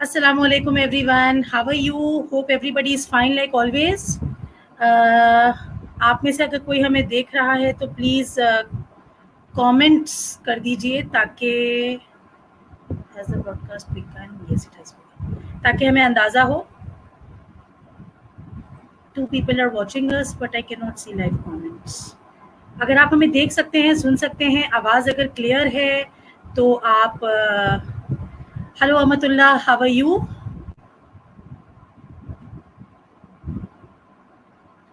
Assalamu alaikum everyone. How are you? Hope everybody is fine like always. आप में से अगर कोई हमें देख रहा है तो प्लीज़ कमेंट्स कर दीजिए ताकि has the broadcast begun? Yes, it has begun. ताकि हमें अंदाज़ा हो. 2 people are watching us but I cannot see live comments. अगर आप हमें देख सकते हैं, सुन सकते हैं, आवाज़ अगर क्लियर है तो आप हेलो अमतुल्लाह, हाउ आर यू?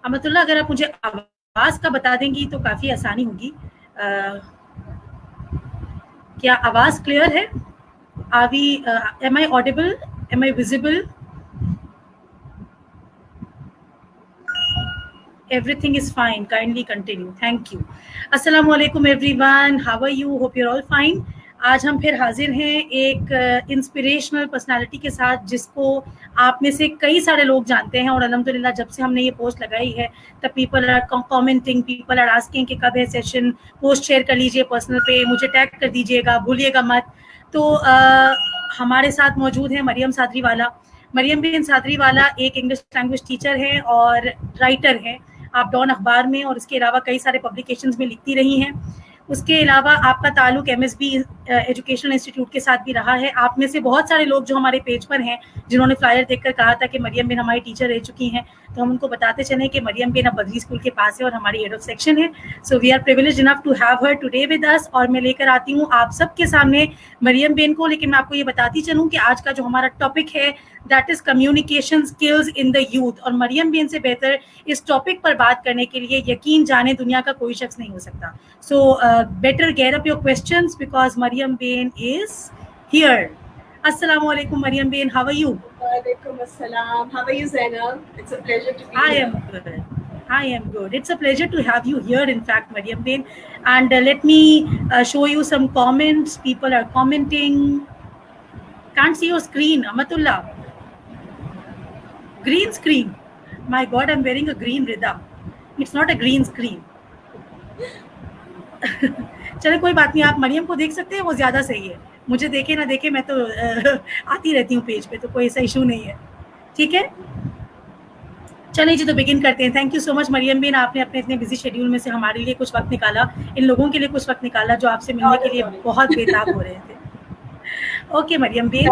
अमतुल्लाह, अगर आप मुझे आवाज़ का बता देंगी तो काफ़ी आसानी होगी. क्या आवाज़ क्लियर है? Am I audible? Am I visible? Everything is fine. Kindly continue. Thank you. Assalamu alaikum everyone. How are you? Hope you're all fine. आज हम फिर हाजिर हैं एक इंस्पिरेशनल पर्सनालिटी के साथ जिसको आप में से कई सारे लोग जानते हैं और अल्हम्दुलिल्लाह जब से हमने ये पोस्ट लगाई है तब people are commenting, people are asking कि कब है सेशन, पोस्ट शेयर कर लीजिए पर्सनल पे, मुझे टैग कर दीजिएगा, भूलिएगा मत. तो हमारे साथ मौजूद है मरियम सादरीवाला. मरियम बिन सादरीवाला एक इंग्लिश लैंग्वेज टीचर हैं और राइटर हैं. आप डॉन अखबार में और इसके अलावा कई सारे पब्लिकेशंस में लिखती रही हैं. उसके अलावा आपका ताल्लुक एमएसबी एजुकेशनल इंस्टीट्यूट के साथ भी रहा है. आप में से बहुत सारे लोग जो हमारे पेज पर हैं जिन्होंने फ्लायर देखकर कहा था कि मरियम बिन हमारी टीचर रह चुकी हैं, तो हम उनको बताते चले कि मरियम बिन अब बदरी स्कूल के पास है और हमारी हेड ऑफ सेक्शन है. So we are privileged enough to have her today with us. और मैं लेकर आती हूँ आप सबके सामने मरियम बिन को. लेकिन मैं आपको ये बताती चलूँ कि आज का जो हमारा टॉपिक है that is communication skills in the youth. और मरियम बिन से बेहतर इस टॉपिक पर बात करने के लिए यकीन जाने दुनिया का कोई शख्स नहीं हो सकता. सो better get up your questions because Mariam Bain is here. Assalamu alaikum Mariam Bain, how are you? Walaikum assalam. How are you, Zainab? It's a pleasure to be here. I am good. It's a pleasure to have you here, in fact, Mariam Bain. And let me show you some comments. People are commenting. Can't see your screen, Amatullah. Green screen. My God, I'm wearing a green rida. It's not a green screen. चले कोई बात नहीं, आप मरियम को देख सकते हैं, वो ज़्यादा सही है. मुझे देखे ना देखे, मैं तो आती रहती हूँ पेज पे, तो कोई ऐसा इशू नहीं है. ठीक है, चलिए जी, तो बिगिन करते हैं. Thank you so much Maryam Bin, आपने अपने इतने बिजी शेड्यूल में से हमारे लिए कुछ वक्त निकाला, इन लोगों के लिए कुछ वक्त निकाला जो आपसे मिलने के लिए बहुत बेताब हो रहे थे. Okay Maryam Bin,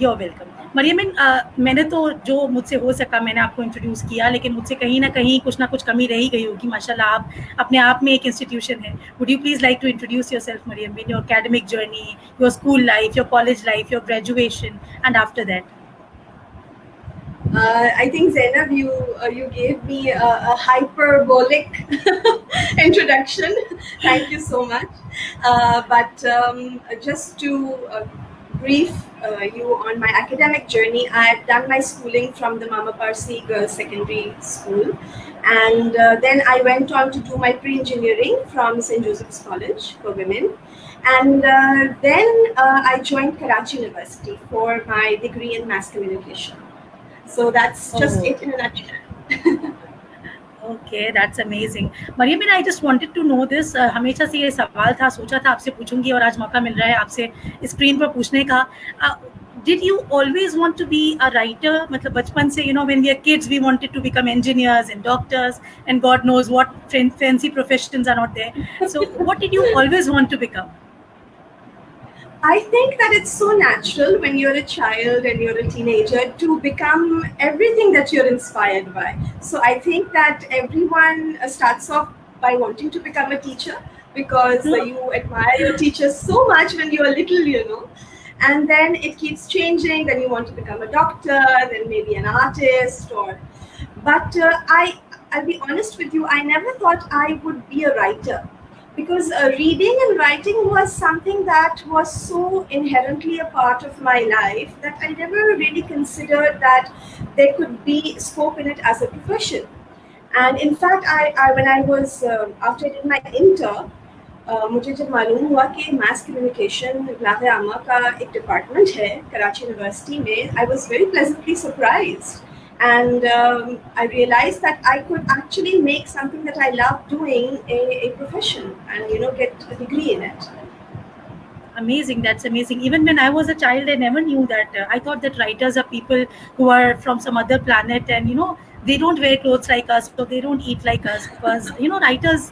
you are welcome. Maryam Bin, मैंने तो जो मुझसे हो सका मैंने आपको इंट्रोड्यूस किया, लेकिन मुझसे कहीं ना कहीं कुछ ना कुछ कमी रही गई होगी. माशाल्लाह आप अपने आप में एक इंस्टीट्यूशन है. Would you please like to introduce yourself Maryam bin, your academic journey, your school life, your college life, your graduation, and after that? I think Zainab, you gave me a hyperbolic introduction. Thank you so much. But just to brief you on my academic journey, I've done my schooling from the Mama Parsi Girls Secondary School, and then I went on to do my pre-engineering from St. Joseph's College for Women, and then I joined Karachi University for my degree in mass communication. So that's just it in a nutshell. Okay, that's amazing. Maryam bin, I just wanted to know this. हमेशा से ये सवाल था, सोचा था आपसे पूछूंगी और आज मौका मिल रहा है आपसे स्क्रीन पर पूछने का. Did you always want to be a writer? मतलब बचपन से, you know, when we are kids, we wanted to become engineers and doctors, and God knows what fancy professions are not there. So, what did you always want to become? I think that it's so natural when you're a child and you're a teenager to become everything that you're inspired by. So I think that everyone starts off by wanting to become a teacher because you admire your teachers so much when you're little, you know. And then it keeps changing. Then you want to become a doctor, then maybe an artist, But I'll be honest with you, I never thought I would be a writer. Because reading and writing was something that was so inherently a part of my life that I never really considered that there could be scope in it as a profession. And in fact, I when I was after I did my inter, मुझे जब मालूम हुआ कि mass communication लाहे आमा का एक department है कराची यूनिवर्सिटी में, I was very pleasantly surprised. And I realized that I could actually make something that I love doing a profession and, you know, get a degree in it. Amazing. That's amazing. Even when I was a child, I never knew that. I thought that writers are people who are from some other planet, and they don't wear clothes like us, or they don't eat like us, because writers.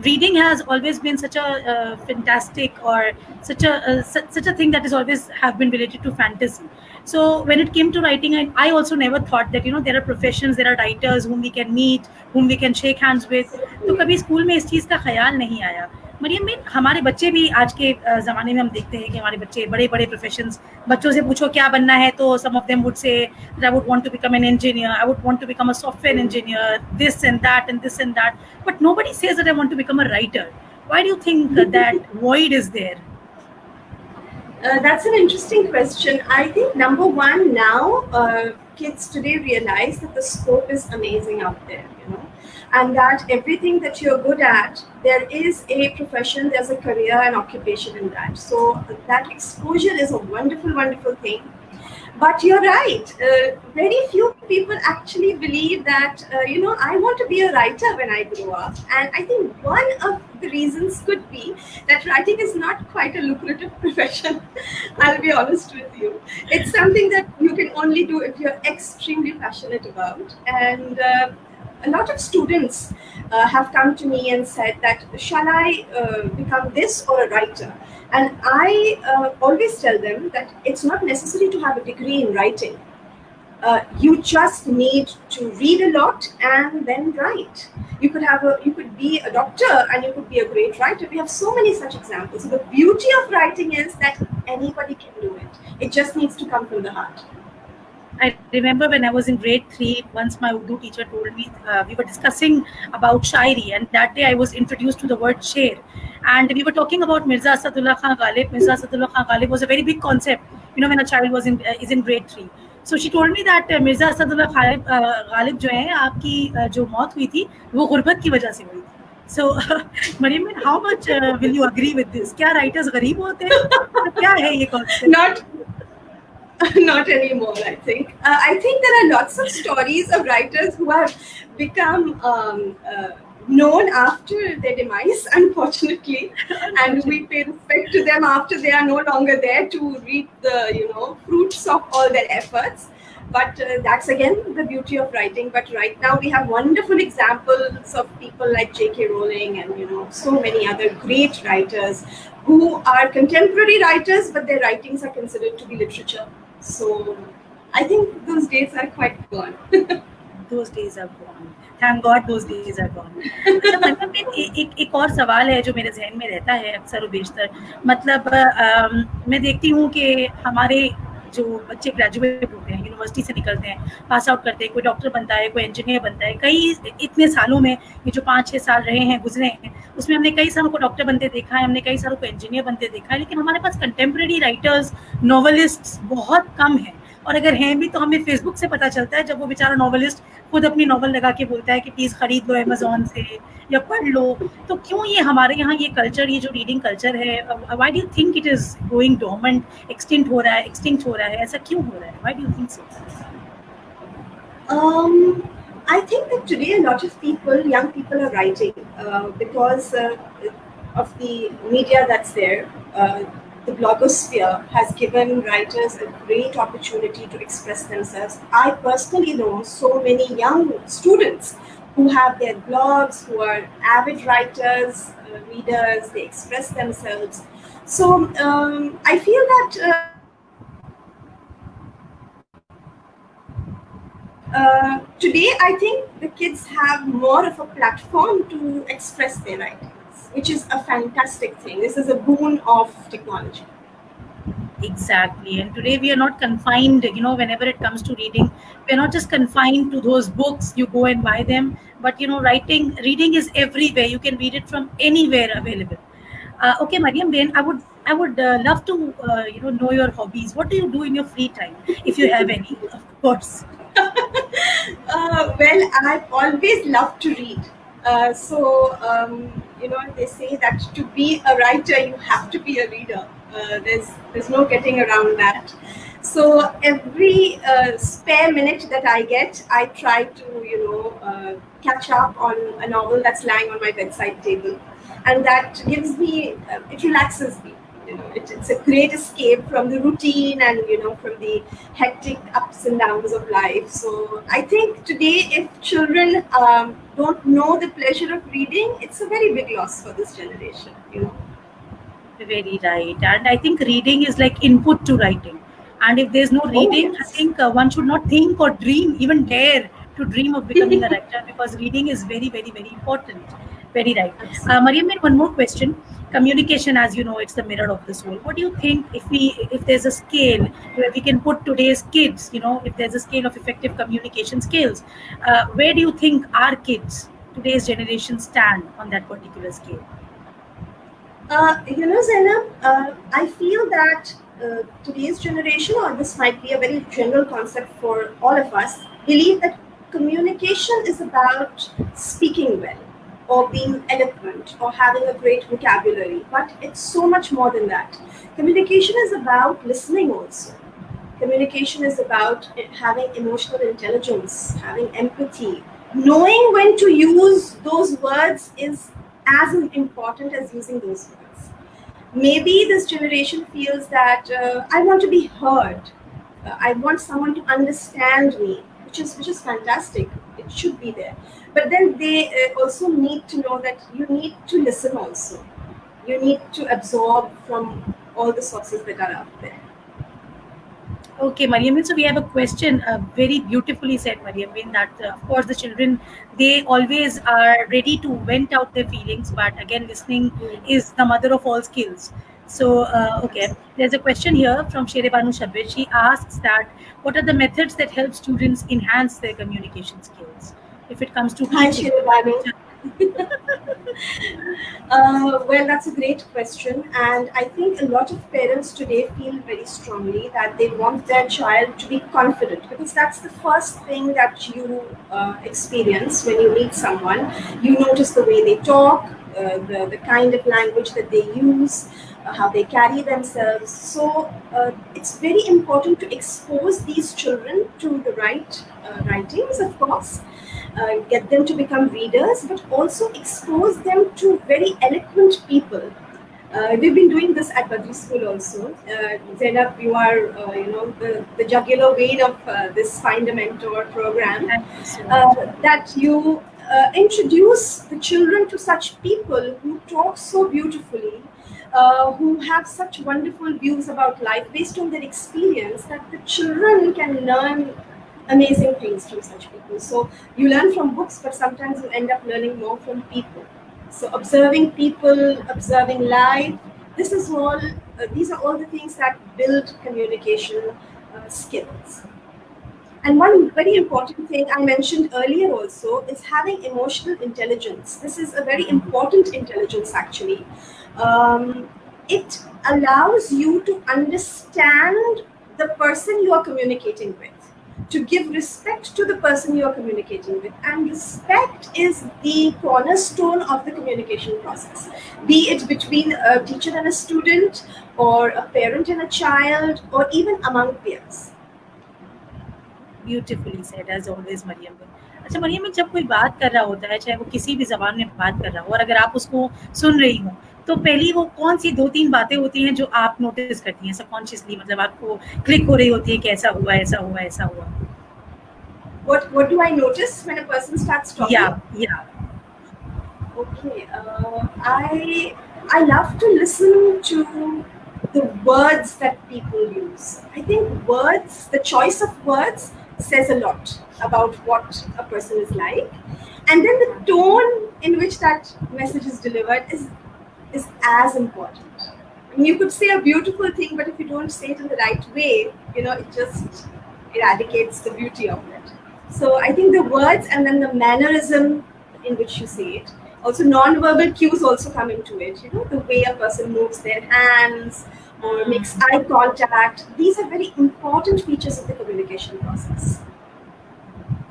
Reading has always been such a fantastic, or such a thing that is always have been related to fantasy. So when it came to writing, I also never thought that there are professions, there are writers whom we can meet, whom we can shake hands with. तो कभी school में इस चीज़ का ख्याल नहीं आया। मरियम में हमारे बच्चे भी आज के ज़माने में हम देखते हैं कि हमारे बच्चे बड़े बड़े प्रोफेशंस, बच्चों से पूछो क्या बनना है तो सम of them would say I would want to become an engineer, I would want to become a software engineer, this and that, but nobody says that I want to become a writer. Why do you think that void is there? That's an interesting question. I think number one, now kids today realize that the scope is amazing out there, and that everything that you're good at, there is a profession, there's a career and occupation in that. So that exposure is a wonderful, wonderful thing. But you're right. Very few people actually believe that, I want to be a writer when I grow up. And I think one of the reasons could be that writing is not quite a lucrative profession. I'll be honest with you. It's something that you can only do if you're extremely passionate about. And a lot of students have come to me and said that, shall I become this or a writer? And I always tell them that it's not necessary to have a degree in writing. You just need to read a lot and then write. You could be a doctor and you could be a great writer. We have so many such examples. So the beauty of writing is that anybody can do it. It just needs to come from the heart. I remember when I was in grade 3, once my Urdu teacher told me, we were discussing about shairi, and that day I was introduced to the word sher, and we were talking about Mirza Asadullah Khan Ghalib. Mirza Asadullah Khan Ghalib was a very big concept, when a child is in grade 3. So she told me that Mirza Asadullah Ghalib जो है आपकी जो मौत हुई थी वो गुर्बत की वजह से हुई थी. So Mariam, how much will you agree with this? क्या writers गरीब होते हैं? क्या है ये concept? Not anymore, I think. I think there are lots of stories of writers who have become known after their demise, unfortunately, and we pay respect to them after they are no longer there to reap the fruits of all their efforts. But that's again the beauty of writing. But right now we have wonderful examples of people like J.K. Rowling and so many other great writers who are contemporary writers, but their writings are considered to be literature. So I think those days are quite gone. Those days are gone. Thank God those days are gone. मतलब एक और सवाल है जो मेरे जहन में रहता है अक्सर बेशतर. मतलब मैं देखती हूँ कि हमारे जो बच्चे ग्रेजुएट होते हैं, यूनिवर्सिटी से निकलते हैं, पास आउट करते हैं, कोई डॉक्टर बनता है, कोई इंजीनियर बनता है. कई इतने सालों में ये जो 5-6 साल रहे हैं, गुजरे हैं, उसमें हमने कई सालों को डॉक्टर बनते देखा है, हमने कई सालों को इंजीनियर बनते देखा है, लेकिन हमारे पास कंटेम्प्रेरी राइटर्स, नॉवलिस्ट्स बहुत कम हैं. और अगर हैं भी तो हमें फेसबुक से पता चलता है, जब वो बेचारा नॉवलिस्ट खुद अपनी नॉवल लगा के बोलता है कि प्लीज़ खरीद लो अमेजोन से या पढ़ लो. तो क्यों ये हमारे यहाँ ये कल्चर, ये जो रीडिंग कल्चर है, why do you think it is going dormant, extinct हो रहा है, ऐसा क्यों हो रहा है? Why do you think so? I think that today a lot of people, young people, are writing because of the media that's there. The blogosphere has given writers a great opportunity to express themselves. I personally know so many young students who have their blogs, who are avid writers, readers, they express themselves. So I feel that today I think the kids have more of a platform to express their writings, which is a fantastic thing. This is a boon of technology. Exactly. And today we are not confined, whenever it comes to reading, we're not just confined to those books, you go and buy them, but reading is everywhere. You can read it from anywhere available. Okay, Mariam Bain, I would love to know your hobbies. What do you do in your free time, if you have any, of course? Well, I've always loved to read. They say that to be a writer, you have to be a reader. There's no getting around that. So every spare minute that I get, I try to, catch up on a novel that's lying on my bedside table. And that gives me, it relaxes me. It's a great escape from the routine and from the hectic ups and downs of life. So I think today, if children don't know the pleasure of reading, it's a very big loss for this generation. Very right. And I think reading is like input to writing. And if there's no Oh reading, I yes. think one should not think or dream, even dare to dream of becoming a writer, because reading is very, very, very important. Very right. Absolutely. Mariam, one more question. Communication, as you know, it's the mirror of the soul. What do you think, if there's a scale where we can put today's kids, if there's a scale of effective communication skills, where do you think our kids, today's generation, stand on that particular scale? Zainab, I feel that today's generation, or this might be a very general concept for all of us, believe that communication is about speaking well, or being eloquent, or having a great vocabulary. But it's so much more than that. Communication is about listening also. Communication is about having emotional intelligence, having empathy. Knowing when to use those words is as important as using those words. Maybe this generation feels that I want to be heard. I want someone to understand me, which is fantastic. It should be there. But then they also need to know that you need to listen also. You need to absorb from all the sources that are out there. Okay, Mariam. So we have a question, very beautifully said, Mariam, that of course the children, they always are ready to vent out their feelings, but again, listening Mm. is the mother of all skills. So, okay, Yes. there's a question here from Sherebanu Shabir. She asks that what are the methods that help students enhance their communication skills if it comes to Hi, teaching? Shirvani. Well, that's a great question, and I think a lot of parents today feel very strongly that they want their child to be confident, because that's the first thing that you experience when you meet someone. You notice the way they talk, the kind of language that they use, how they carry themselves. So it's very important to expose these children to the right writings, of course, get them to become readers, but also expose them to very eloquent people. We've been doing this at Badri School also. Zainab, you are, the jugular vein of this Find a Mentor program. Thank you so much. That you introduce the children to such people who talk so beautifully, who have such wonderful views about life based on their experience, that the children can learn amazing things from such people. So you learn from books, but sometimes you end up learning more from people. So observing people, observing life, this is all. These are all the things that build communication skills. And one very important thing I mentioned earlier also is having emotional intelligence. This is a very important intelligence actually. Um, it allows you to understand the person you are communicating with, to give respect to the person you are communicating with. And respect is the cornerstone of the communication process, be it between a teacher and a student, or a parent and a child, or even among peers. Beautifully said as always Maryam में। अच्छा मरियम में जब कोई बात कर रहा होता है, चाहे वो किसी भी ज़बान में बात कर रहा हो, और अगर आप उसको सुन रही हो, तो पहली वो कौन-सी 2-3 बातें होती हैं जो आप नोटिस करती हैं सबकॉन्शियसली, मतलब आपको क्लिक हो रही होती है कि ऐसा हुआ, ऐसा हुआ, ऐसा हुआ? What do I notice when a person starts talking? या Okay, I love to listen to the words that people use. I think words, the choice of words, says a lot about what a person is like, and then the tone in which that message is delivered is as important. I mean, you could say a beautiful thing, but if you don't say it in the right way, it just eradicates the beauty of it. So I think the words, and then the mannerism in which you say it. Also, non-verbal cues also come into it. The way a person moves their hands or makes eye contact. These are very important features of the communication process.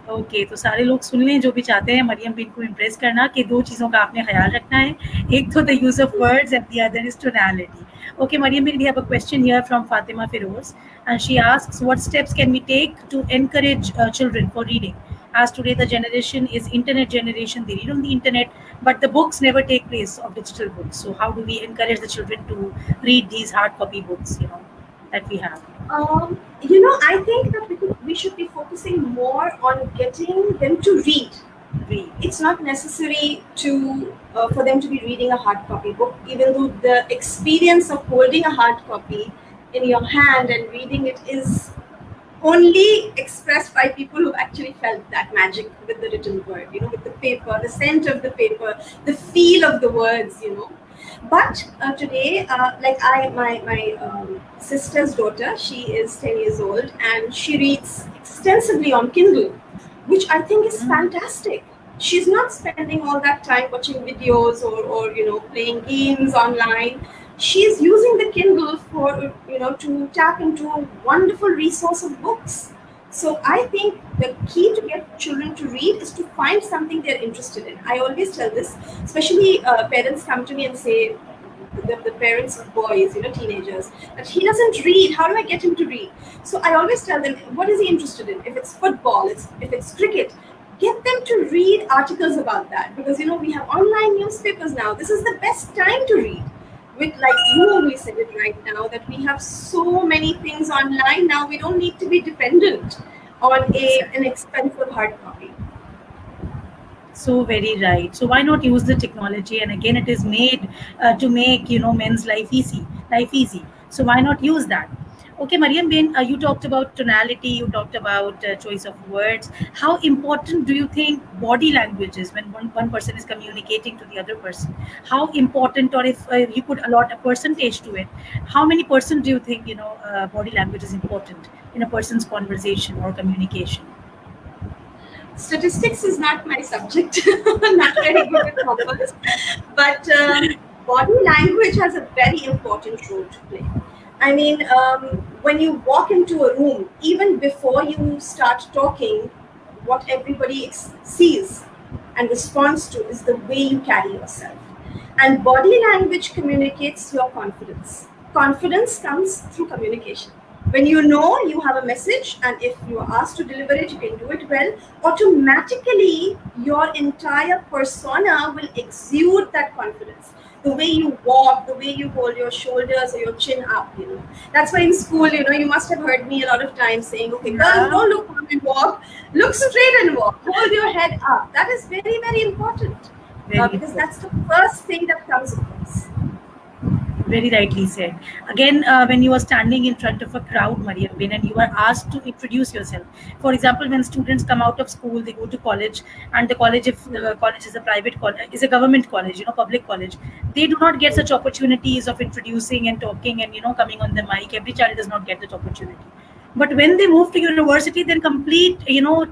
Okay, तो सारे लोग सुन लें जो भी चाहते हैं मरियम बिन को impress करना, कि 2 चीज़ों का आपने ख्याल रखना है, एक तो the use of words and the other is tonality. Okay, Mariam, we have a question here from Fatima Feroz, and she asks, what steps can we take to encourage children for reading? As today the generation is internet generation, they read on the internet, but the books never take place of digital books. So how do we encourage the children to read these hard copy books, that we have? I think that we should be focusing more on getting them to read. Read. It's not necessary to for them to be reading a hard copy book, even though the experience of holding a hard copy in your hand and reading it is only expressed by people who actually felt that magic with the written word, with the paper, the scent of the paper, the feel of the words. But today, like my sister's daughter, she is 10 years old and she reads extensively on Kindle, which I think is fantastic. She's not spending all that time watching videos or playing games online. She's using the Kindle for to tap into a wonderful resource of books. So I think the key to get children to read is to find something they're interested in. I always tell this, especially parents come to me and say, the parents of boys, teenagers, that he doesn't read. How do I get him to read? So I always tell them, what is he interested in? If it's football, if it's cricket, get them to read articles about that, because we have online newspapers now. This is the best time to read. With, like you always said it right now, that we have so many things online now. We don't need to be dependent on an expensive hard copy. So very right. So why not use the technology? And again, it is made to make men's life easy. So why not use that? Okay, Mariam Bin, you talked about tonality. You talked about choice of words. How important do you think body language is when one person is communicating to the other person? How important, or if you could allot a percentage to it, how many percent do you think body language is important in a person's conversation or communication? Statistics is not my subject, not very good at numbers, but body language has a very important role to play. I mean, when you walk into a room, even before you start talking, what everybody sees and responds to is the way you carry yourself. And body language communicates your confidence. Confidence comes through communication. When you know you have a message, and if you are asked to deliver it, you can do it well, automatically your entire persona will exude that confidence. The way you walk, the way you hold your shoulders or your chin up, That's why in school, you must have heard me a lot of times saying, okay, girls, don't look down and walk, look straight and walk, hold your head up. That is very, very important, because that's the first thing that comes across. Very rightly said. Again, when you are standing in front of a crowd, Mariam Bin, and you are asked to introduce yourself. For example, when students come out of school, they go to college, and the college, if the college is a private college, is a government college, public college, they do not get such opportunities of introducing and talking and coming on the mic. Every child does not get that opportunity. But when they move to university, then complete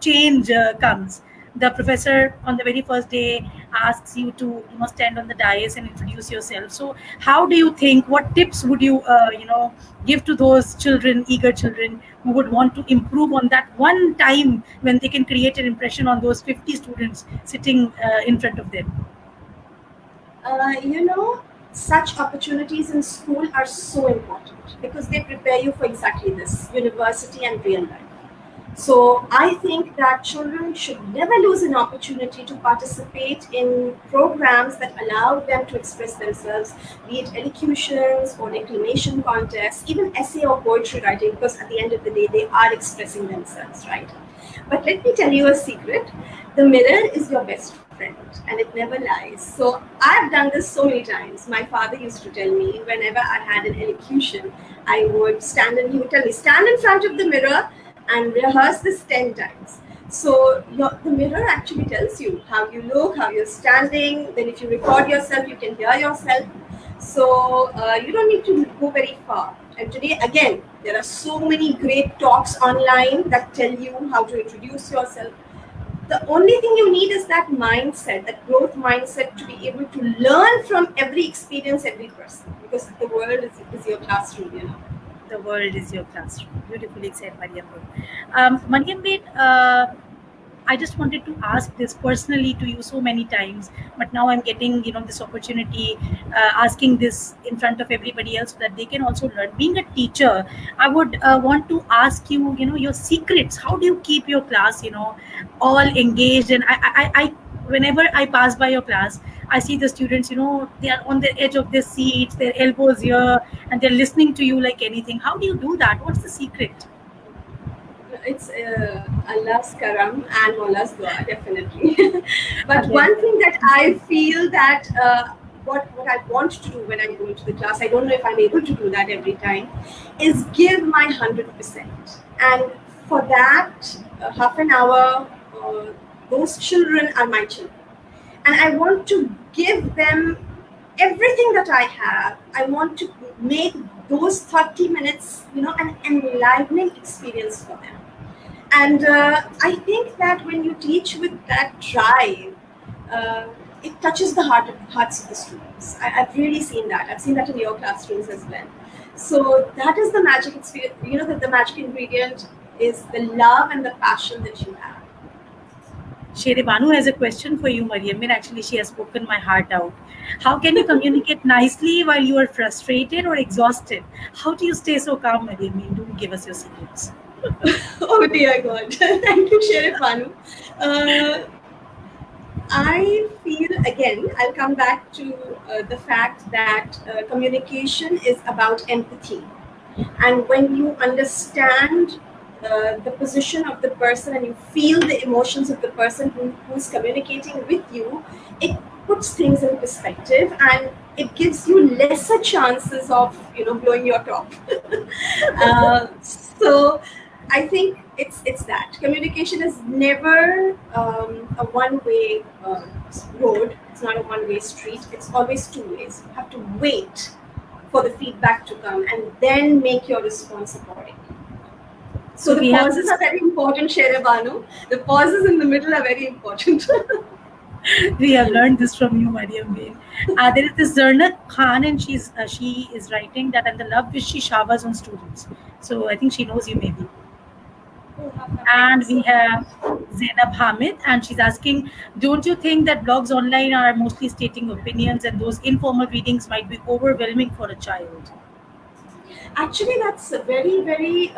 change comes. The professor on the very first day asks you to stand on the dais and introduce yourself. So how do you think, what tips would you give to those children, eager children, who would want to improve on that one time when they can create an impression on those 50 students sitting in front of them? Such opportunities in school are so important, because they prepare you for exactly this, university and real life. So I think that children should never lose an opportunity to participate in programs that allow them to express themselves, be it elocutions or declamation contests, even essay or poetry writing, because at the end of the day, they are expressing themselves, right? But let me tell you a secret. The mirror is your best friend, and it never lies. So I've done this so many times. My father used to tell me, whenever I had an elocution, I would stand, and he would tell me, stand in front of the mirror and rehearse this 10 times. So the mirror actually tells you how you look, how you're standing. Then if you record yourself, you can hear yourself. So you don't need to go very far. And today, again, there are so many great talks online that tell you how to introduce yourself. The only thing you need is that mindset, that growth mindset, to be able to learn from every experience, every person, because the world is your classroom, The world is your classroom. Beautifully said, Mariam Bin. Mariam Bin, I just wanted to ask this personally to you so many times, but now I'm getting this opportunity, asking this in front of everybody else so that they can also learn. Being a teacher, I would want to ask you, your secrets. How do you keep your class, all engaged? And I whenever I pass by your class, I see the students, they are on the edge of their seats, their elbows here, and they're listening to you like anything. How do you do that? What's the secret? It's Allah's karam and Maula's dua, definitely. But Okay. one thing that I feel that what I want to do when I go into the class, I don't know if I'm able to do that every time, is give my 100%. And for that half an hour, those children are my children. And I want to give them everything that I have. I want to make those 30 minutes, an enlivening experience for them. And I think that when you teach with that drive, it touches the hearts of the students. I've really seen that. I've seen that in your classrooms as well. So that is the magic experience. That the magic ingredient is the love and the passion that you have. Shere Banu has a question for you, Mariam. Actually, she has spoken my heart out. How can you communicate nicely while you are frustrated or exhausted? How do you stay so calm, Mariam? Do give us your secrets. Oh dear God. Thank you, Sherif Banu. I feel, again, I'll come back to the fact that communication is about empathy. And when you understand the position of the person and you feel the emotions of the person who's communicating with you, it puts things in perspective and it gives you lesser chances of, blowing your top. So I think it's that communication is never a one-way road. It's not a one-way street. It's always two ways. You have to wait for the feedback to come and then make your response accordingly. So the pauses are very important, Shere Banu. The pauses in the middle are very important. We have learned this from you, Mariam. There is this Zarna Khan, and she is writing that, and the love which she showers on students. So I think she knows you maybe. And we have Zainab Hamid, and she's asking, don't you think that blogs online are mostly stating opinions and those informal readings might be overwhelming for a child? Actually, that's a very, very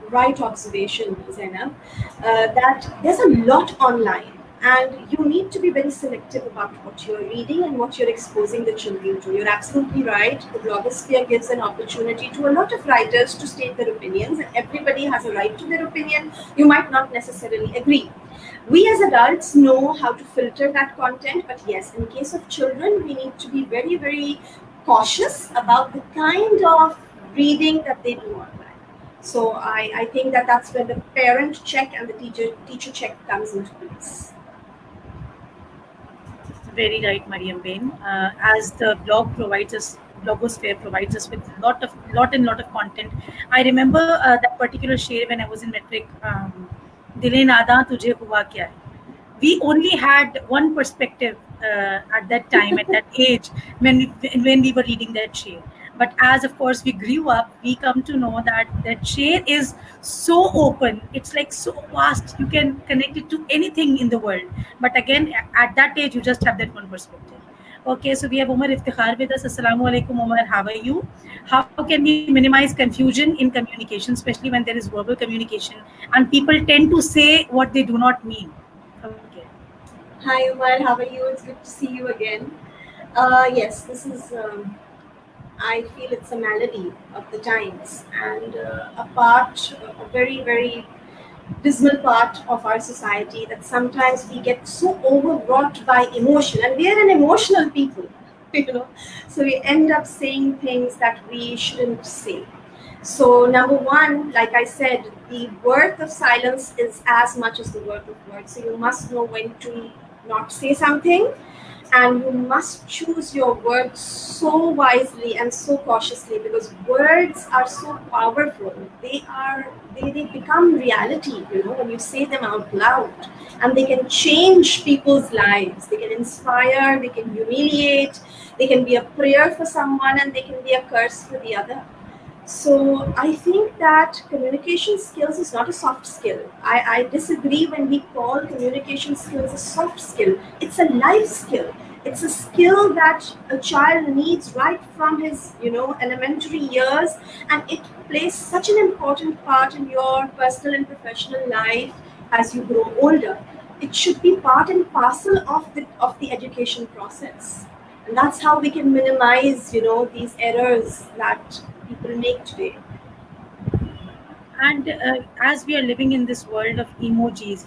right observation, Zainab, that there's a lot online. And you need to be very selective about what you're reading and what you're exposing the children to. You're absolutely right. The blogosphere gives an opportunity to a lot of writers to state their opinions, and everybody has a right to their opinion. You might not necessarily agree. We as adults know how to filter that content, but yes, in case of children, we need to be very, very cautious about the kind of reading that they do online. So I think that's where the parent check and the teacher check comes into place. Very right, Mariam Bain. As the blogosphere provides us with lot of content. I remember that particular share when I was in metric. Dile nada tujhe hua kya hai? We only had one perspective at that time, at that age, when we were reading that share. But as of course we grew up, we come to know that share is so open. It's like so vast. You can connect it to anything in the world. But again, at that age, you just have that one perspective. Okay, so we have Umar Iftikhar with us. Assalamu alaikum, Umar. How are you? How can we minimize confusion in communication, especially when there is verbal communication and people tend to say what they do not mean? Okay. Hi, Umar. How are you? It's good to see you again. Yes, this is. I feel it's a malady of the times and a very, very dismal part of our society that sometimes we get so overwrought by emotion, and we are an emotional people, so we end up saying things that we shouldn't say. So number one, like I said, the worth of silence is as much as the worth of words. So you must know when to not say something, and you must choose your words so wisely and so cautiously, because words are so powerful. They become reality, when you say them out loud, and they can change people's lives. They can inspire, they can humiliate, they can be a prayer for someone, and they can be a curse for the other. So I think that communication skills is not a soft skill. I disagree when we call communication skills a soft skill. It's a life skill. It's a skill that a child needs right from his, elementary years, and it plays such an important part in your personal and professional life as you grow older. it should be part and parcel of the education process, and that's how we can minimize, these errors that people make today. And as we are living in this world of emojis,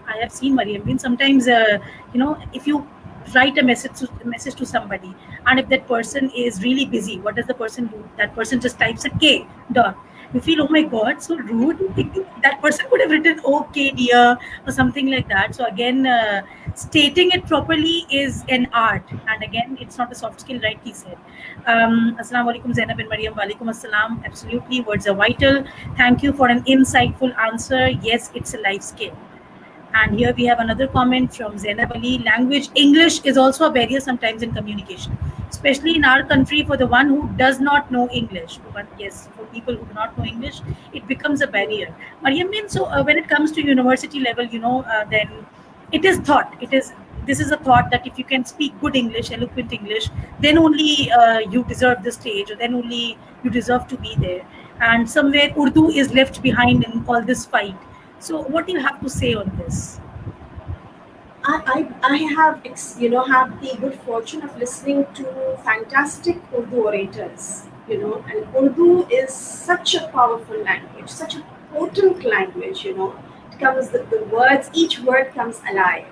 I have seen Mariam Bin sometimes, if you write a message to somebody, and if that person is really busy, what does the person do? That person just types a K dot. You feel, oh my God, so rude. That person could have written okay dear or something like that. So again, stating it properly is an art, and again, it's not a soft skill, right? He said. Assalamu alaikum, Zainab and Mariam. Walaikum assalam. Absolutely, words are vital. Thank you for an insightful answer. Yes, it's a life skill. And here we have another comment from Zainab Ali. Language, English is also a barrier sometimes in communication, especially in our country for the one who does not know English. But yes, for people who do not know English, it becomes a barrier. Mariam, so when it comes to university level, then it is thought. This is a thought that if you can speak good English, eloquent English, then only you deserve the stage, or then only you deserve to be there. And somewhere Urdu is left behind in all this fight. So, what do you have to say on this? I have have the good fortune of listening to fantastic Urdu orators, and Urdu is such a powerful language, such a potent language. It comes the words, each word comes alive.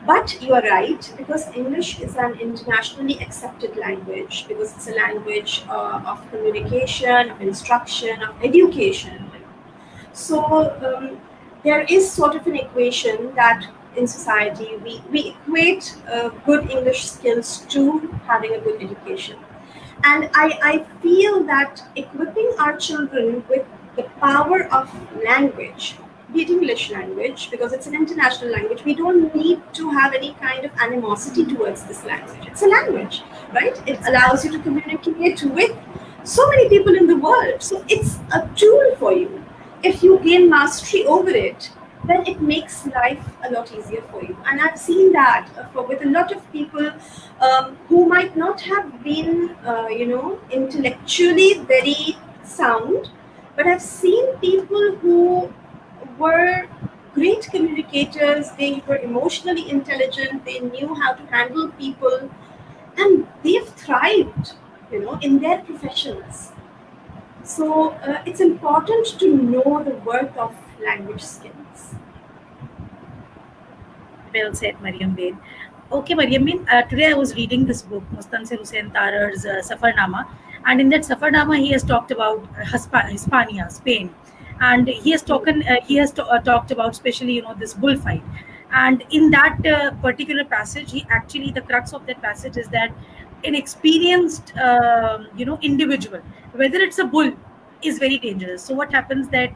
But you are right, because English is an internationally accepted language, because it's a language of communication, of instruction, of education. So there is sort of an equation that in society we equate good English skills to having a good education. And I feel that equipping our children with the power of language, be it English language, because it's an international language, we don't need to have any kind of animosity towards this language. It's a language, right? It allows you to communicate with so many people in the world. So it's a tool for you. If you gain mastery over it, then it makes life a lot easier for you. And I've seen that with a lot of people who might not have been, intellectually very sound, but I've seen people who were great communicators, they were emotionally intelligent, they knew how to handle people, and they've thrived, in their professions. So it's important to know the worth of language skills. Well said, Mariam Bain. Okay, Mariam Bain, today I was reading this book, Mustansir Hussain Tarar's Safarnama, and in that Safarnama, he has talked about Hispania, Spain, and he has talked about, especially, this bullfight. And in that particular passage, the crux of that passage is that an experienced, individual, whether it's a bull, is very dangerous. So what happens that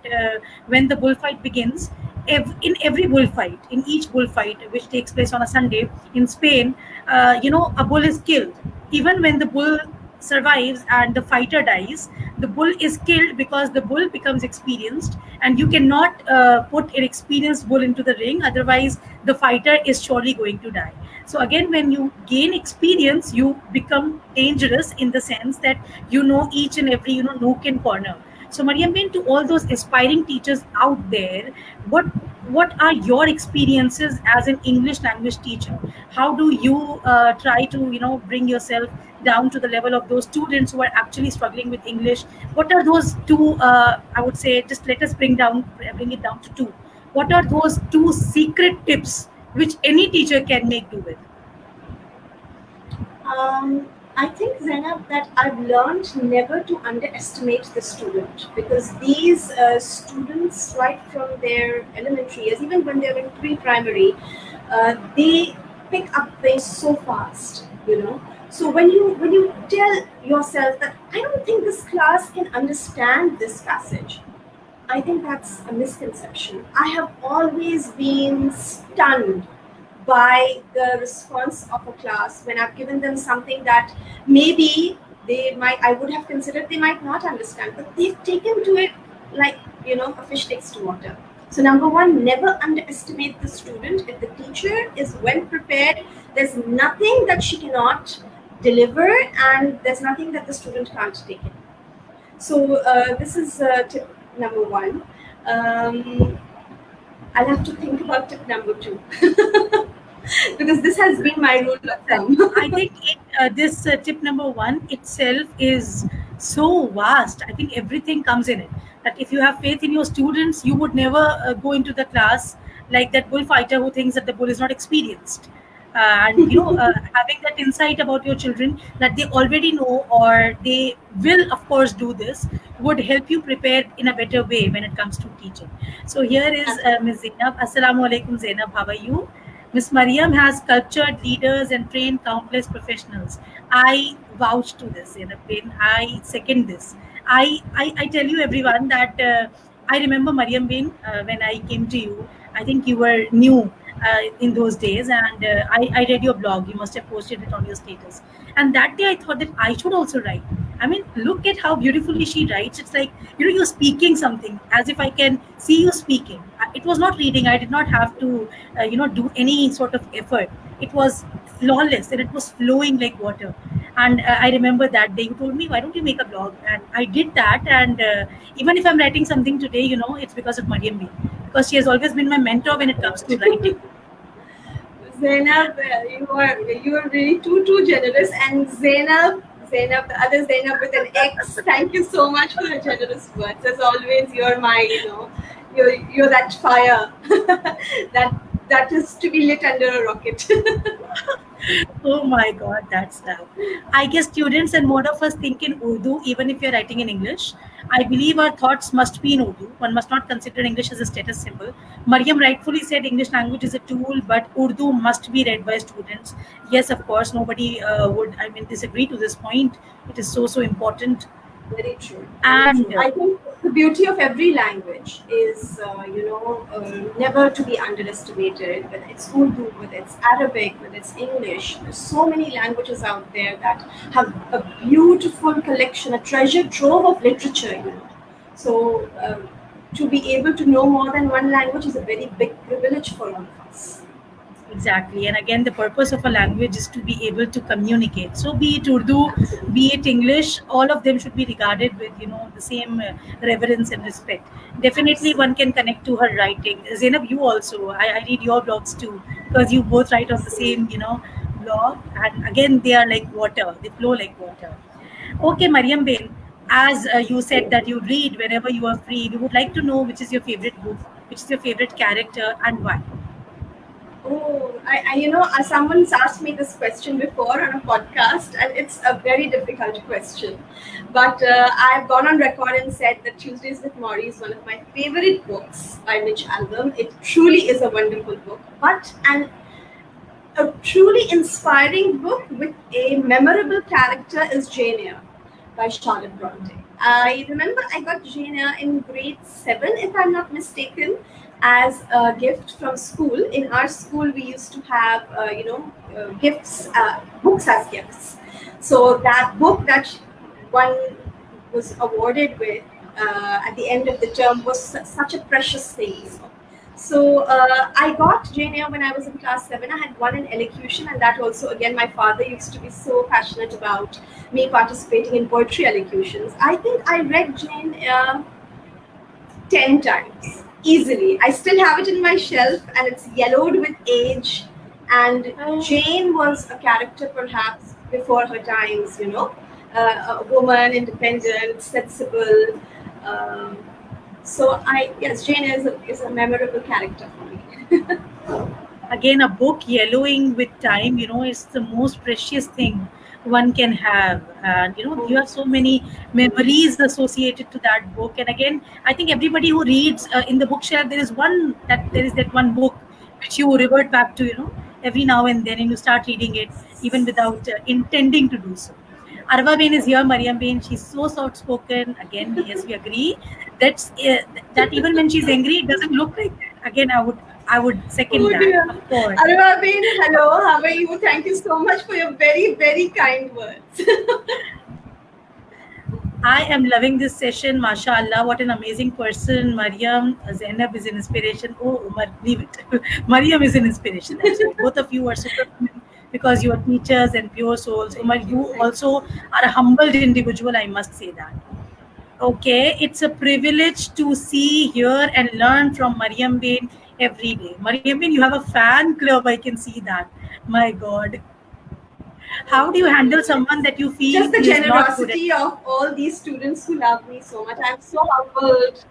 when the bullfight begins, in every bullfight, in each bullfight which takes place on a Sunday in Spain, a bull is killed. Even when the bull survives and the fighter dies, the bull is killed because the bull becomes experienced, and you cannot put an experienced bull into the ring. Otherwise, the fighter is surely going to die. So again, when you gain experience, you become dangerous in the sense that you know each and every nook and corner. So Mariam Bain, to all those aspiring teachers out there, what what are your experiences as an English language teacher? How do you try to bring yourself down to the level of those students who are actually struggling with English? What are those two? I would say, just let us bring it down to two. What are those two secret tips which any teacher can make do with? I think, Zainab, that I've learned never to underestimate the student, because these students, right from their elementary years, even when they're in pre-primary, they pick up things so fast. So when you tell yourself that I don't think this class can understand this passage, I think that's a misconception. I have always been stunned by the response of a class when I've given them something that maybe I would have considered they might not understand, but they've taken to it like, a fish takes to water. So number one, never underestimate the student. If the teacher is well prepared, there's nothing that she cannot deliver, and there's nothing that the student can't take in. So this is tip number one. I'll have to think about tip number 2 because this has been my rule of thumb. I think this tip number 1 itself is so vast. I think everything comes in it. That if you have faith in your students, you would never go into the class like that bullfighter who thinks that the bull is not experienced. And having that insight about your children that they already know or they will, of course, do this would help you prepare in a better way when it comes to teaching. So here is Ms. Zainab. Assalamu alaikum, Zainab. How are you? Miss Mariam has sculptured leaders and trained countless professionals. I vouch to this, Zainab. I second this. I tell you, everyone, that I remember Mariam Bain when I came to you. I think you were new in those days, and I read your blog. You must have posted it on your status. And that day, I thought that I should also write. I mean, look at how beautifully she writes. It's like, you're speaking something as if I can see you speaking. It was not reading. I did not have to, do any sort of effort. It was flawless and it was flowing like water. And I remember that day you told me, why don't you make a blog? And I did that. And even if I'm writing something today, it's because of Mariam B. Because she has always been my mentor when it comes to writing. Zainab, you are really too generous. And Zainab, the other Zainab with an X. Thank you so much for your generous words. As always, you're my, you're that fire that is to be lit under a rocket. Oh my God, that's love. I guess students and more of us think in Urdu, even if you're writing in English. I believe our thoughts must be in Urdu. One must not consider English as a status symbol. Mariam rightfully said English language is a tool, but Urdu must be read by students. Yes, of course, nobody would, disagree to this point. It is so important. Very true. And I think the beauty of every language is, never to be underestimated. Whether it's Urdu, whether it's Arabic, whether it's English, there's so many languages out there that have a beautiful collection, a treasure trove of literature. So to be able to know more than one language is a very big privilege for all of us. Exactly. And again, the purpose of a language is to be able to communicate. So be it Urdu, be it English, all of them should be regarded with, the same reverence and respect. Definitely one can connect to her writing. Zainab, you also, I read your blogs too, because you both write on the same, blog. And again, they are like water. They flow like water. Okay, Mariam Bain, as you said that you read whenever you are free, we would like to know which is your favorite book, which is your favorite character and why. Oh, someone's asked me this question before on a podcast, and it's a very difficult question. But I've gone on record and said that Tuesdays with Maury is one of my favorite books by Mitch Albom. It truly is a wonderful book, but a truly inspiring book with a memorable character is Jane Eyre by Charlotte Bronte. I remember I got Jane Eyre in grade 7, if I'm not mistaken, as a gift from school. In our school, we used to have, gifts, books as gifts. So that book that one was awarded with at the end of the term was such a precious thing. So I got Jane Eyre when I was in class 7. I had won an elocution, and that also, again, my father used to be so passionate about me participating in poetry elocutions. I think I read Jane Eyre 10 times. Easily. I still have it in my shelf, and it's yellowed with age. And Jane was a character perhaps before her times, a woman, independent, sensible. Yes, Jane is a memorable character for me. Again, a book yellowing with time, is the most precious thing one can have. And you have so many memories associated to that book. And again, I think everybody who reads in the bookshelf, there is that one book which you revert back to, every now and then, and you start reading it even without intending to do so. Arwa Bain is here, Mariam Bain. She's so soft spoken. Again, yes, we agree. That even when she's angry, it doesn't look like that. Again, I would second that. Of course. Arwa Bain, hello, how are you? Thank you so much for your very, very kind words. I am loving this session. MashaAllah, what an amazing person. Mariam, Zainab is an inspiration. Oh, Umar, leave it. Mariam is an inspiration. That's right. Both of you are super because you are teachers and pure souls. Umar, you also are a humbled individual, I must say that. Okay, it's a privilege to see, hear, and learn from Mariam Bain every day. Mariam, you have a fan club. I can see that. My God. How do you handle someone that you feel Just the is not good at? generosity of all these students who love me so much. I'm so humbled.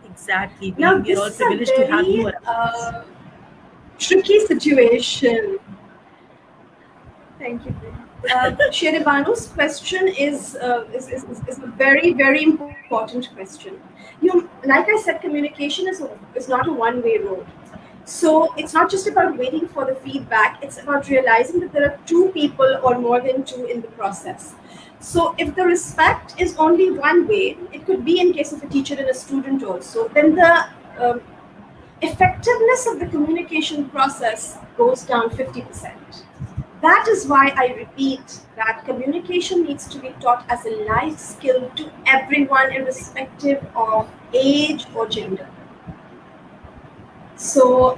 Exactly. Now, We are all this is a privileged to have you very around us. tricky situation. Thank you. Sheribanu's question is a very, very important question. Like I said, communication is not a one-way road. So it's not just about waiting for the feedback, it's about realizing that there are two people or more than two in the process. So if the respect is only one way, it could be in case of a teacher and a student also, then the um, effectiveness of the communication process goes down 50%. That is why I repeat that communication needs to be taught as a life skill to everyone, irrespective of age or gender. So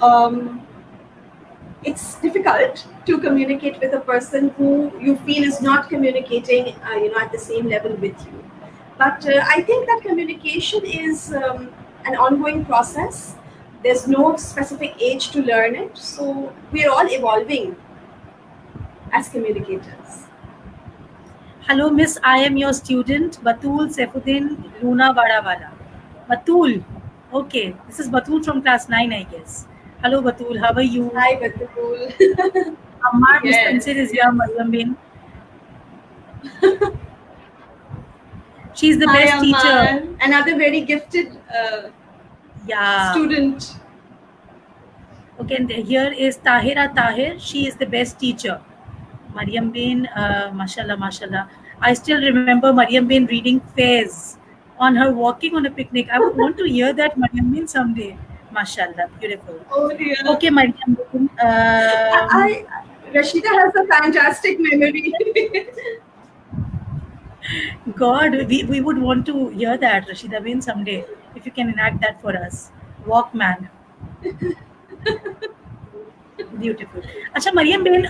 it's difficult to communicate with a person who you feel is not communicating, at the same level with you. But I think that communication is an ongoing process. There's no specific age to learn it, so we're all evolving as communicators. Hello, Miss. I am your student, Batul Saifuddin Luna Vadawala. Batul. Okay, this is Batul from class 9, I guess. Hello, Batul. How are you? Hi, Batul. Ammar Yes. Dispenser is here, Mariam Bin. She's the Hi, best teacher. Aman. Another very gifted Yeah. student. Okay, and here is Tahira Tahir. She is the best teacher. Mariam Bin, mashallah, mashallah. I still remember Mariam Bin reading Faiz on her walking on a picnic. I would want to hear that, Mariam Bin, someday. Mashallah, beautiful. Oh dear. Okay, Mariam Bin. Rashida has a fantastic memory. God, we would want to hear that, Rashida Bin, someday. If you can enact that for us. Walkman. Beautiful. Acha, Mariam Bin,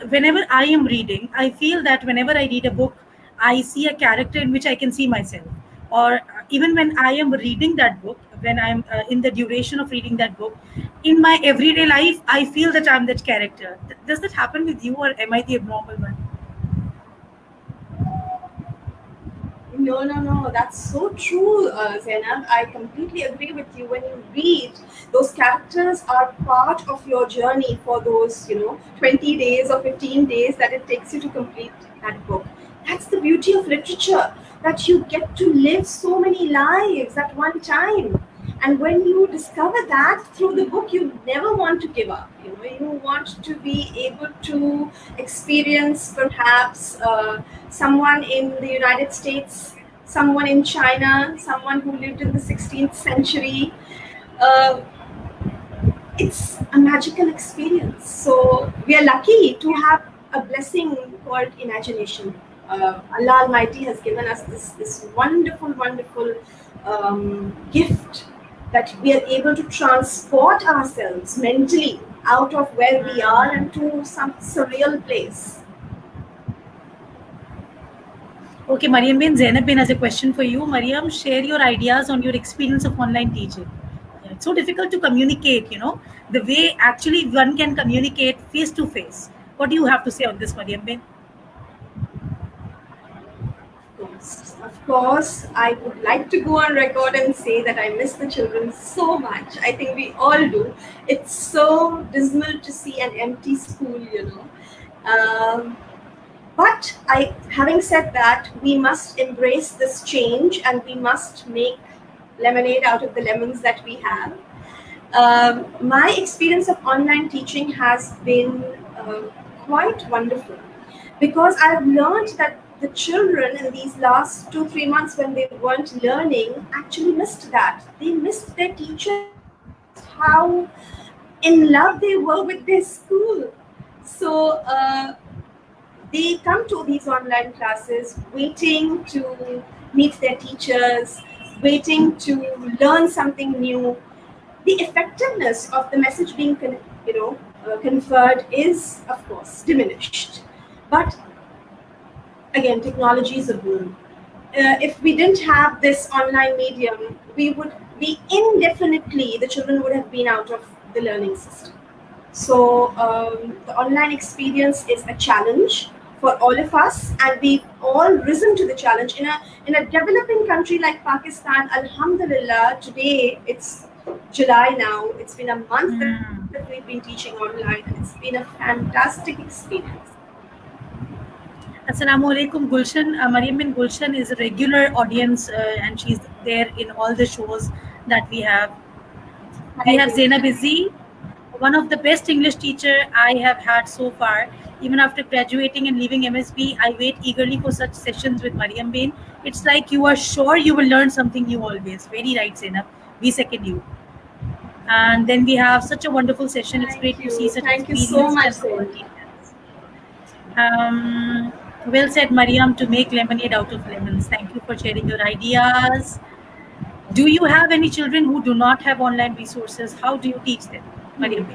whenever I am reading, I feel that whenever I read a book, I see a character in which I can see myself. Or even when I am reading that book, when I'm in the duration of reading that book, in my everyday life, I feel that I'm that character. Does that happen with you, or am I the abnormal one? No. That's so true, Zainab. I completely agree with you. When you read, those characters are part of your journey for those, 20 days or 15 days that it takes you to complete that book. That's the beauty of literature, that you get to live so many lives at one time. And when you discover that through the book, you never want to give up. You want to be able to experience perhaps someone in the United States, someone in China, someone who lived in the 16th century. It's a magical experience. So we are lucky to have a blessing called imagination. Allah Almighty has given us this wonderful, wonderful gift that we are able to transport ourselves mentally out of where we are and to some surreal place. Okay, Mariam Bin, Zainab Bin has a question for you. Mariam, share your ideas on your experience of online teaching. It's so difficult to communicate, the way actually one can communicate face to face. What do you have to say on this, Mariam Bin? Of course, I would like to go on record and say that I miss the children so much. I think we all do. It's so dismal to see an empty school. But having said that, we must embrace this change and we must make lemonade out of the lemons that we have. My experience of online teaching has been quite wonderful, because I've learned that the children in these last 2-3 months, when they weren't learning, actually missed that. They missed their teachers, how in love they were with their school. So they come to these online classes waiting to meet their teachers, waiting to learn something new. The effectiveness of the message being conferred is, of course, diminished. But again, technology is a boon. If we didn't have this online medium, we would we indefinitely, the children would have been out of the learning system. So the online experience is a challenge for all of us, and we've all risen to the challenge. In a developing country like Pakistan, Alhamdulillah, today it's July now. It's been a month that we've been teaching online, and it's been a fantastic experience. Assalamu alaikum, Gulshan. Mariam bin Gulshan is a regular audience, and she's there in all the shows that we have. We have Zainab Izzi, one of the best English teacher I have had so far. Even after graduating and leaving MSB, I wait eagerly for such sessions with Mariam Bain. It's like you are sure you will learn something new always. Very right, Zainab. We second you. And then we have such a wonderful session. It's great to see such experienced teachers. Well said, Mariam, to make lemonade out of lemons. Thank you for sharing your ideas. Do you have any children who do not have online resources? How do you teach them, Mariam?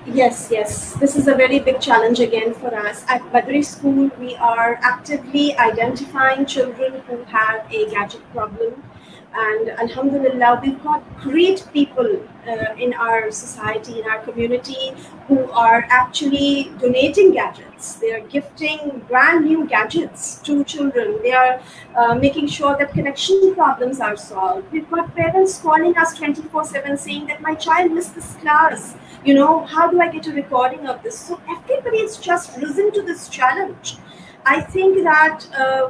Yes. This is a very big challenge again for us. At Badri School, we are actively identifying children who have a gadget problem. And Alhamdulillah, we've got great people in our society, in our community, who are actually donating gadgets. They are gifting brand new gadgets to children. They are making sure that connection problems are solved. We've got parents calling us 24/7 saying that my child missed this class. How do I get a recording of this? So everybody's just risen to this challenge. I think that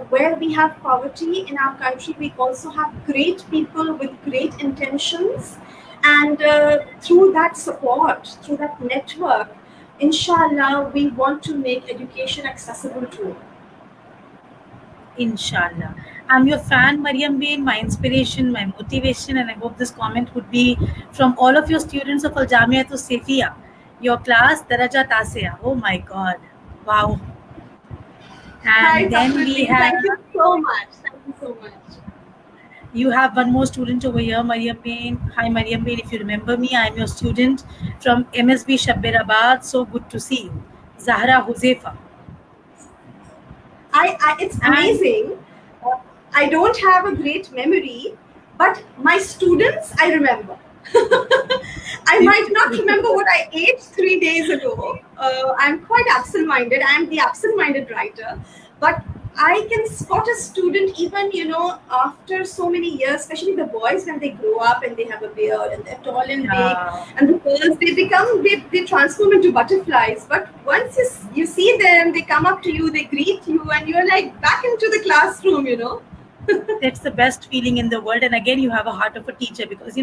where we have poverty in our country, we also have great people with great intentions. And through that support, through that network, inshallah, we want to make education accessible to all. Inshallah. I'm your fan, Mariam Bain, my inspiration, my motivation, and I hope this comment would be from all of your students of Al Jamiatul Safia. Your class, Daraja Tasea. Oh my God. Wow. And then we have... Thank you so much. You have one more student over here, Mariam Bain. Hi, Mariam Bain. If you remember me, I'm your student from MSB Shabbirabad. So good to see you. Zahra Huzaifa. It's amazing. I don't have a great memory, but my students, I remember. I might not remember what I ate 3 days ago. I'm quite absent-minded. I'm the absent-minded writer. But I can spot a student even, after so many years, especially the boys when they grow up and they have a beard and they're tall and big. And the girls, they transform into butterflies. But once you see them, they come up to you, they greet you, and you're like back into the classroom, That's the best feeling in the world. And again, you have a heart of a teacher because,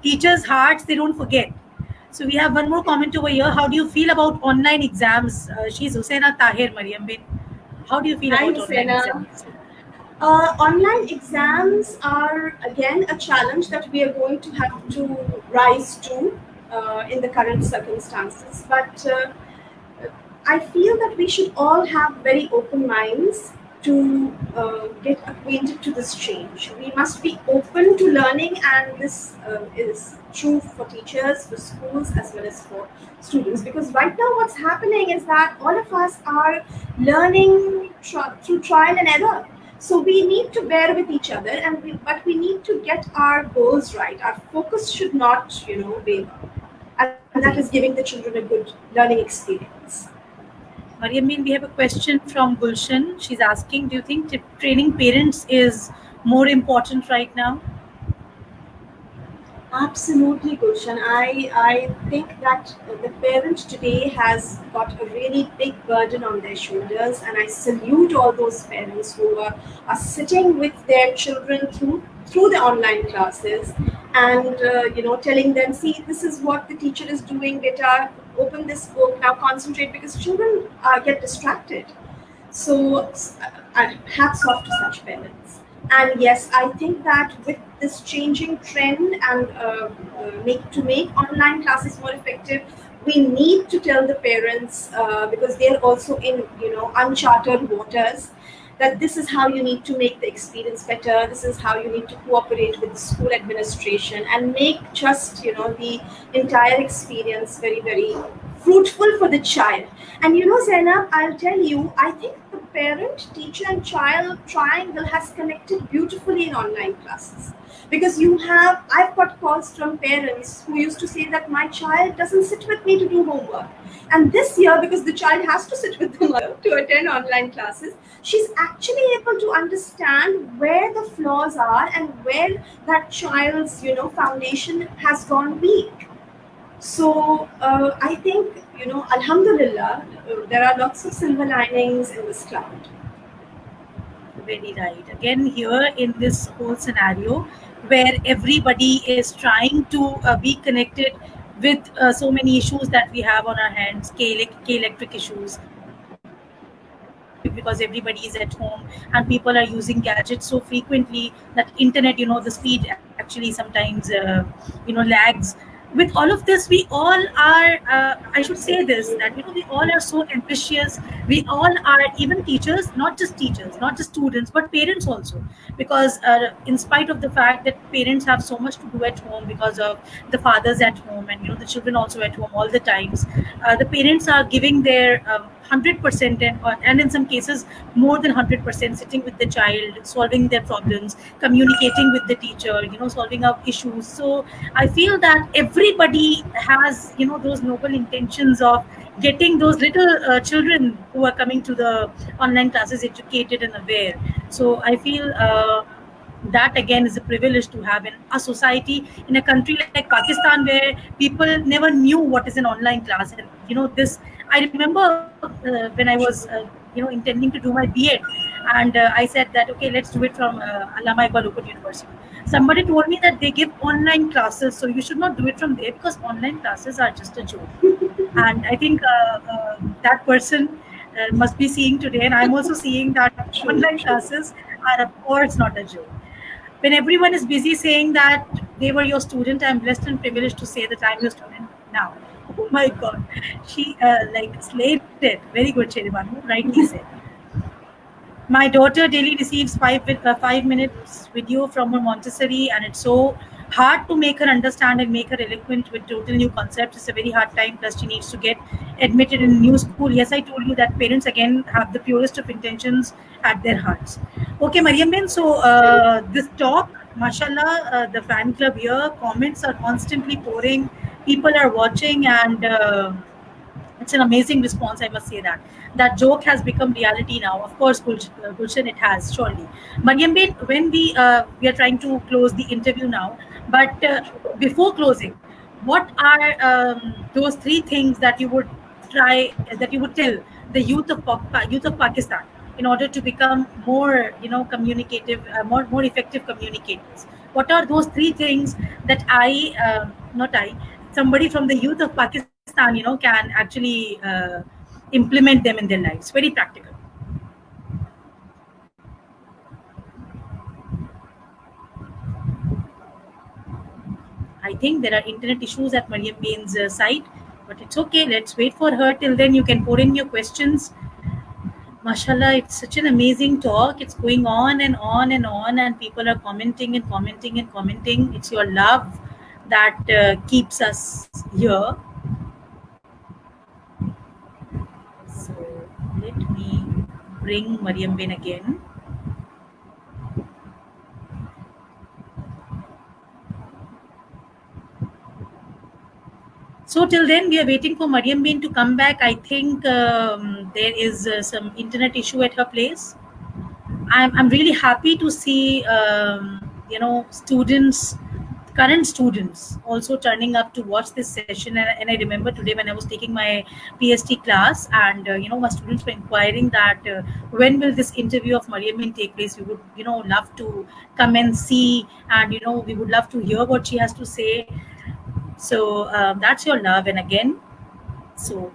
teachers' hearts, they don't forget. So we have one more comment over here. How do you feel about online exams? She's Husaina Tahir, Mariam Bain. How do you feel about online exams? Online exams are, again, a challenge that we are going to have to rise to in the current circumstances. But I feel that we should all have very open minds to get acquainted to this change. We must be open to learning, and this is true for teachers, for schools, as well as for students. Because right now what's happening is that all of us are learning through trial and error. So we need to bear with each other, but we need to get our goals right. Our focus should not, waver. And that is giving the children a good learning experience. Mariam, we have a question from Gulshan. She's asking, do you think training parents is more important right now? Absolutely, Gulshan. I think that the parent today has got a really big burden on their shoulders, and I salute all those parents who are sitting with their children through the online classes and telling them, see, this is what the teacher is doing, beta, open this book, now concentrate, because children get distracted. So hats off to such parents. And yes, I think that with this changing trend and to make online classes more effective, we need to tell the parents, because they're also in uncharted waters, that this is how you need to make the experience better. This is how you need to cooperate with the school administration and make just the entire experience very, very fruitful for the child. And Zainab, I'll tell you, I think the parent, teacher, and child triangle has connected beautifully in online classes. Because I've got calls from parents who used to say that my child doesn't sit with me to do homework. And this year, because the child has to sit with the mother to attend online classes, she's actually able to understand where the flaws are and where that child's, foundation has gone weak. So I think, Alhamdulillah, there are lots of silver linings in this cloud. Very right. Again, here in this whole scenario where everybody is trying to be connected with so many issues that we have on our hands, K-electric issues, because everybody is at home and people are using gadgets so frequently that internet, the speed actually sometimes, lags. With all of this, we all are, I should say this, that, we all are so ambitious. We all are, even teachers, not just teachers, not just students, but parents also. Because in spite of the fact that parents have so much to do at home because of the fathers at home and, the children also at home all the times, the parents are giving their 100% and in some cases more than 100% sitting with the child, solving their problems, communicating with the teacher, solving out issues. So I feel that everybody has, those noble intentions of getting those little children who are coming to the online classes educated and aware. So I feel that again is a privilege to have in a society, in a country like Pakistan, where people never knew what is an online class. And this, I remember when I was intending to do my B.Ed, and I said that okay, let's do it from Allama Iqbal Open University. Somebody told me that they give online classes, so you should not do it from there because online classes are just a joke. And I think that person must be seeing today, and I'm also seeing that online classes are of course not a joke. When everyone is busy saying that they were your student, I'm blessed and privileged to say that I'm your student now. Oh my God, she slayed it. Very good, Sheribanu, rightly said. My daughter daily receives 5 minutes video from her Montessori, and it's so hard to make her understand and make her eloquent with total new concepts. It's a very hard time. Plus, she needs to get admitted in a new school. Yes, I told you that parents again have the purest of intentions at their hearts. Okay, Mariam Ben. So this talk, mashallah, the fan club here, comments are constantly pouring. People are watching, and it's an amazing response. I must say that joke has become reality now. Of course, Gulshan, it has surely. Mariam Ben, when we are trying to close the interview now, but before closing, what are those three things that you would tell the youth of Pakistan in order to become more communicative, more effective communicators? What are those three things that somebody from the youth of Pakistan can actually implement them in their lives? Very practical. I think there are internet issues at Mariam Ben's side, but it's okay. Let's wait for her. Till then, you can pour in your questions. Mashallah, it's such an amazing talk. It's going on and on and on, and people are commenting and commenting and commenting. It's your love that keeps us here. So let me bring Mariam Ben again. So till then, we are waiting for Mariam Ben to come back. I think there is some internet issue at her place. I'm really happy to see students, current students, also turning up to watch this session. And I remember today when I was taking my PhD class, and my students were inquiring that when will this interview of Mariam Ben take place? We would love to come and see, and we would love to hear what she has to say. So that's your love. And again, so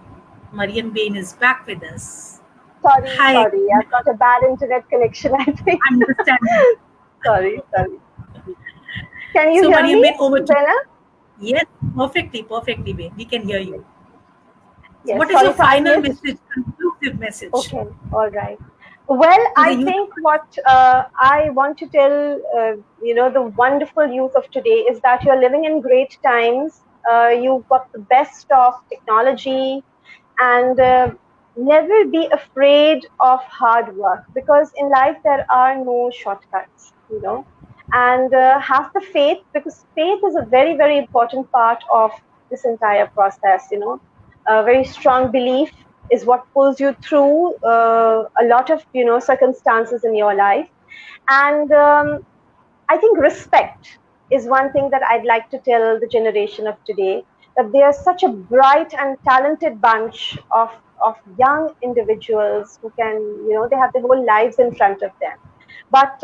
Mariam Ben is back with us. Sorry, I've got a bad internet connection, I think. I'm understanding. sorry. Can you hear Mariam me, Ben, over to Zainab? Yes, perfectly, Ben. We can hear you. Yes, what is your final message, conclusive message? Okay, all right. Well, I think what I want to tell, the wonderful youth of today is that you're living in great times. You've got the best of technology, and never be afraid of hard work, because in life there are no shortcuts, and have the faith, because faith is a very, very important part of this entire process. A very strong belief is what pulls you through a lot of circumstances in your life. And I think respect is one thing that I'd like to tell the generation of today, that they are such a bright and talented bunch of young individuals who can, they have their whole lives in front of them. But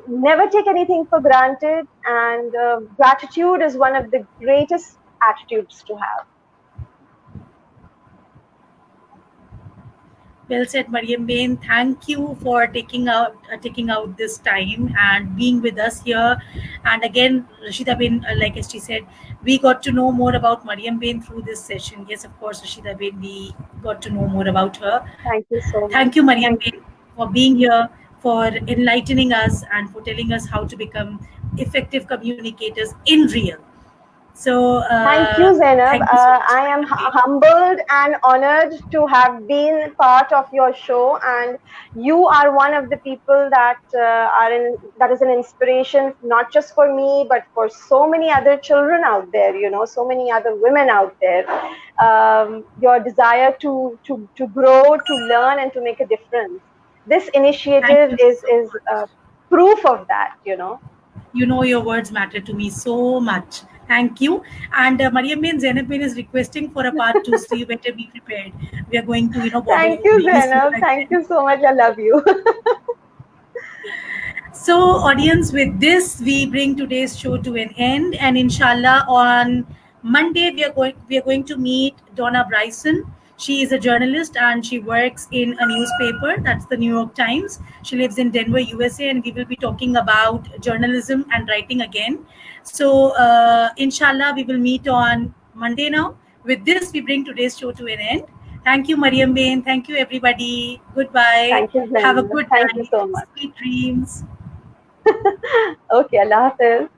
never take anything for granted, and gratitude is one of the greatest attitudes to have. Well said, Mariam Bain. Thank you for taking out this time and being with us here. And again, Rashida Bain, like as she said, we got to know more about Mariam Bain through this session. Yes, of course, Rashida Bain, we got to know more about her. Thank you so much. Thank you, Mariam Bain, for being here, for enlightening us, and for telling us how to become effective communicators in real. So thank you, Zainab. I am humbled and honored to have been part of your show, and you are one of the people that that is an inspiration, not just for me, but for so many other children out there. So many other women out there. Your desire to grow, to learn, and to make a difference. This initiative is proof of that. Your words matter to me so much. Thank you. And Mariam Bain, Zainab Bain is requesting for a part 2, so you better be prepared. We are going to, Thank you, Zainab. Thank you so much. I love you. So, audience, with this, we bring today's show to an end. And inshallah, on Monday, we are going to meet Donna Bryson. She is a journalist and she works in a newspaper, that's the New York Times. She lives in Denver, USA, and we will be talking about journalism and writing again. So, inshallah, we will meet on Monday now. With this, we bring today's show to an end. Thank you, Mariam Bain. Thank you, everybody. Goodbye. Thank you, Have a good Thank night. You so much. Sweet dreams. Okay, Allah Hafiz.